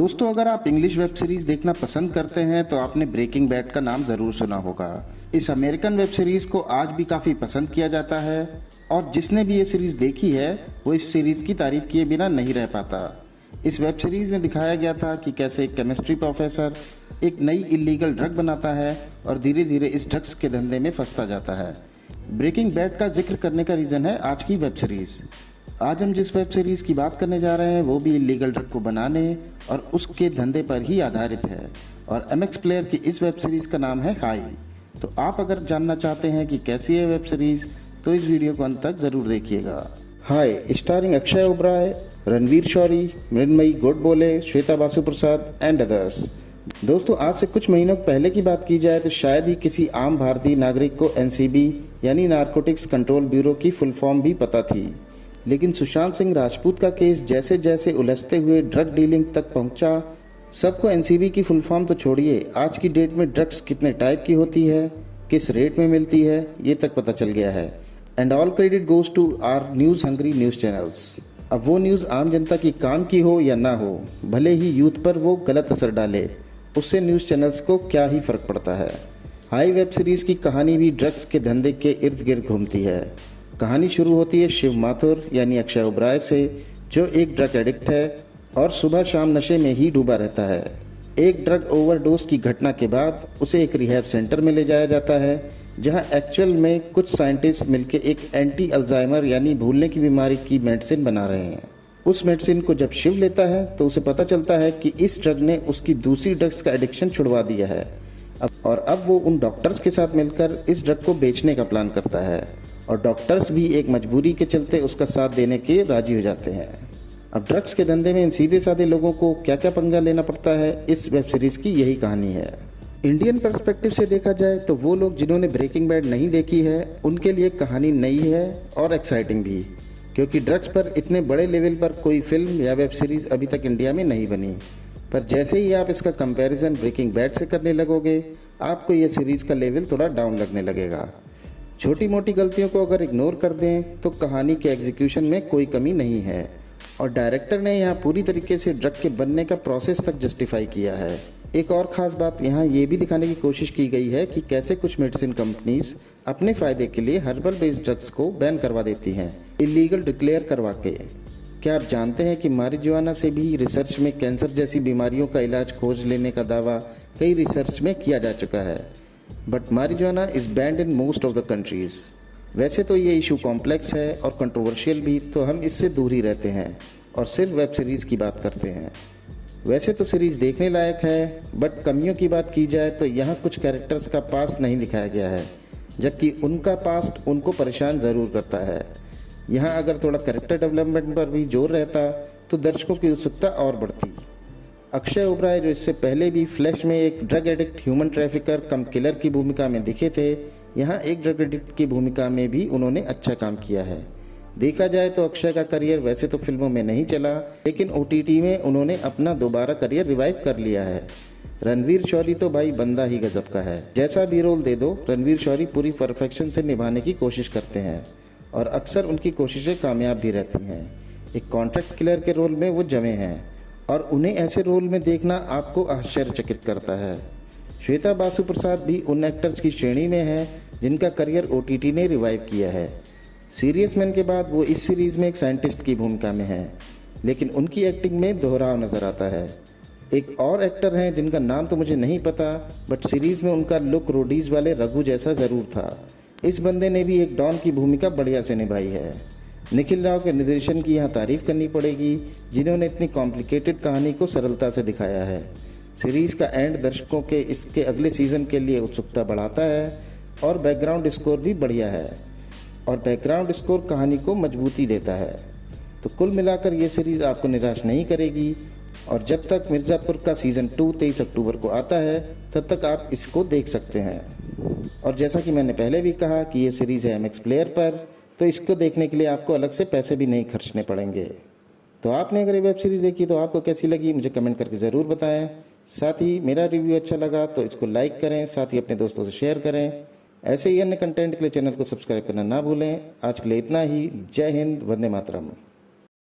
दोस्तों, अगर आप इंग्लिश वेब सीरीज देखना पसंद करते हैं तो आपने ब्रेकिंग बैड का नाम ज़रूर सुना होगा। इस अमेरिकन वेब सीरीज़ को आज भी काफ़ी पसंद किया जाता है और जिसने भी ये सीरीज़ देखी है वो इस सीरीज़ की तारीफ किए बिना नहीं रह पाता। इस वेब सीरीज़ में दिखाया गया था कि कैसे एक केमिस्ट्री प्रोफेसर एक नई इलीगल ड्रग बनाता है और धीरे धीरे इस ड्रग्स के धंधे में फंसता जाता है। ब्रेकिंग बैड का जिक्र करने का रीज़न है आज की वेब सीरीज़। आज हम जिस वेब सीरीज़ की बात करने जा रहे हैं वो भी इलीगल ड्रग को बनाने और उसके धंधे पर ही आधारित है और एमएक्स प्लेयर की इस वेब सीरीज़ का नाम है हाई। तो आप अगर जानना चाहते हैं कि कैसी है वेब सीरीज़ तो इस वीडियो को अंत तक ज़रूर देखिएगा। High starring Akshay Oberoi, Ranvir Shorey, Mrunmayee Godbole, Shweta Basu Prasad and others. दोस्तों, आज से कुछ महीनों पहले की बात की जाए तो शायद ही किसी आम भारतीय नागरिक को एनसीबी यानी नारकोटिक्स कंट्रोल ब्यूरो की फुल फॉर्म भी पता थी। लेकिन सुशांत सिंह राजपूत का केस जैसे जैसे उलझते हुए ड्रग डीलिंग तक पहुंचा, सबको एनसीबी की फुल फॉर्म तो छोड़िए, आज की डेट में ड्रग्स कितने टाइप की होती है, किस रेट में मिलती है, ये तक पता चल गया है। And all credit goes to our news hungry news channels. अब वो न्यूज़ आम जनता की काम की हो या ना हो, भले ही यूथ पर वो गलत असर डाले, उससे न्यूज़ चैनल्स को क्या ही फ़र्क पड़ता है। हाई वेब सीरीज़ की कहानी भी ड्रग्स के धंधे के इर्द गिर्द घूमती है। कहानी शुरू होती है शिव माथुर यानी अक्षय ओबराय से, जो एक ड्रग एडिक्ट है और सुबह शाम नशे में ही डूबा रहता है। एक ड्रग ओवरडोज की घटना के बाद उसे एक रिहैब सेंटर में ले जाया जाता है, जहां एक्चुअल में कुछ साइंटिस्ट मिलकर एक एंटी अल्जाइमर यानी भूलने की बीमारी की मेडिसिन बना रहे हैं। उस मेडिसिन को जब शिव लेता है तो उसे पता चलता है कि इस ड्रग ने उसकी दूसरी ड्रग्स का एडिक्शन छुड़वा दिया है। अब वो उन डॉक्टर्स के साथ मिलकर इस ड्रग को बेचने का प्लान करता है और डॉक्टर्स भी एक मजबूरी के चलते उसका साथ देने के राजी हो जाते हैं। अब ड्रग्स के धंधे में इन सीधे साधे लोगों को क्या क्या पंगा लेना पड़ता है, इस वेब सीरीज़ की यही कहानी है। इंडियन पर्सपेक्टिव से देखा जाए तो वो लोग जिन्होंने ब्रेकिंग बैड नहीं देखी है उनके लिए कहानी नई है और एक्साइटिंग भी, क्योंकि ड्रग्स पर इतने बड़े लेवल पर कोई फिल्म या वेब सीरीज़ अभी तक इंडिया में नहीं बनी। पर जैसे ही आप इसका कंपैरिजन ब्रेकिंग बैड से करने लगोगे, आपको ये सीरीज़ का लेवल थोड़ा डाउन लगने लगेगा। छोटी मोटी गलतियों को अगर इग्नोर कर दें तो कहानी के एग्जीक्यूशन में कोई कमी नहीं है और डायरेक्टर ने यहाँ पूरी तरीके से ड्रग के बनने का प्रोसेस तक जस्टिफाई किया है। एक और ख़ास बात यहाँ ये भी दिखाने की कोशिश की गई है कि कैसे कुछ मेडिसिन कंपनीज अपने फ़ायदे के लिए हर्बल बेस्ड ड्रग्स को बैन करवा देती हैं, इलीगल डिक्लेयर करवा के। क्या आप जानते हैं कि मारिजुआना से भी रिसर्च में कैंसर जैसी बीमारियों का इलाज खोज लेने का दावा कई रिसर्च में किया जा चुका है, but marijuana is band in most of the countries. वैसे तो ये इशू कॉम्प्लेक्स है और कंट्रोवर्शियल भी, तो हम इससे दूर ही रहते हैं और सिर्फ वेब सीरीज़ की बात करते हैं। वैसे तो सीरीज़ देखने लायक है, बट कमियों की बात की जाए तो यहाँ कुछ कैरेक्टर्स का पास्ट नहीं दिखाया गया है, जबकि उनका पास्ट उनको परेशान ज़रूर करता है। यहाँ अगर थोड़ा कैरेक्टर डेवलपमेंट पर भी जोर रहता तो दर्शकों की उत्सुकता और बढ़ती। अक्षय ओबराय, जो इससे पहले भी फ्लैश में एक ड्रग एडिक्ट ह्यूमन ट्रैफिकर कम किलर की भूमिका में दिखे थे, यहाँ एक ड्रग एडिक्ट की भूमिका में भी उन्होंने अच्छा काम किया है। देखा जाए तो अक्षय का करियर वैसे तो फिल्मों में नहीं चला, लेकिन ओटीटी में उन्होंने अपना दोबारा करियर रिवाइव कर लिया है। रणवीर शौरी तो भाई बंदा ही गजब का है, जैसा भी रोल दे दो रणवीर शौरी पूरी परफेक्शन से निभाने की कोशिश करते हैं और अक्सर उनकी कोशिशें कामयाब भी रहती हैं। एक कॉन्ट्रैक्ट किलर के रोल में वो जमे हैं और उन्हें ऐसे रोल में देखना आपको आश्चर्यचकित करता है। श्वेता बासु प्रसाद भी उन एक्टर्स की श्रेणी में है जिनका करियर ओटीटी ने रिवाइव किया है। सीरियस मैन के बाद वो इस सीरीज़ में एक साइंटिस्ट की भूमिका में है, लेकिन उनकी एक्टिंग में दोहराव नज़र आता है। एक और एक्टर हैं जिनका नाम तो मुझे नहीं पता, बट सीरीज़ में उनका लुक रोडीज़ वाले रघु जैसा ज़रूर था। इस बंदे ने भी एक डॉन की भूमिका बढ़िया से निभाई है। निखिल राव के निर्देशन की यहाँ तारीफ करनी पड़ेगी, जिन्होंने इतनी कॉम्प्लिकेटेड कहानी को सरलता से दिखाया है। सीरीज़ का एंड दर्शकों के इसके अगले सीज़न के लिए उत्सुकता बढ़ाता है और बैकग्राउंड स्कोर भी बढ़िया है और बैकग्राउंड स्कोर कहानी को मजबूती देता है। तो कुल मिलाकर ये सीरीज़ आपको निराश नहीं करेगी और जब तक मिर्ज़ापुर का सीज़न 2 23 अक्टूबर को आता है तब तक आप इसको देख सकते हैं। और जैसा कि मैंने पहले भी कहा कि ये सीरीज़ है एमएक्स प्लेयर पर, तो इसको देखने के लिए आपको अलग से पैसे भी नहीं खर्चने पड़ेंगे। तो आपने अगर ये वेब सीरीज़ देखी तो आपको कैसी लगी मुझे कमेंट करके ज़रूर बताएं। साथ ही मेरा रिव्यू अच्छा लगा तो इसको लाइक करें, साथ ही अपने दोस्तों से शेयर करें। ऐसे ही अन्य कंटेंट के लिए चैनल को सब्सक्राइब करना ना भूलें। आज के लिए इतना ही। जय हिंद, वंदे मातरम।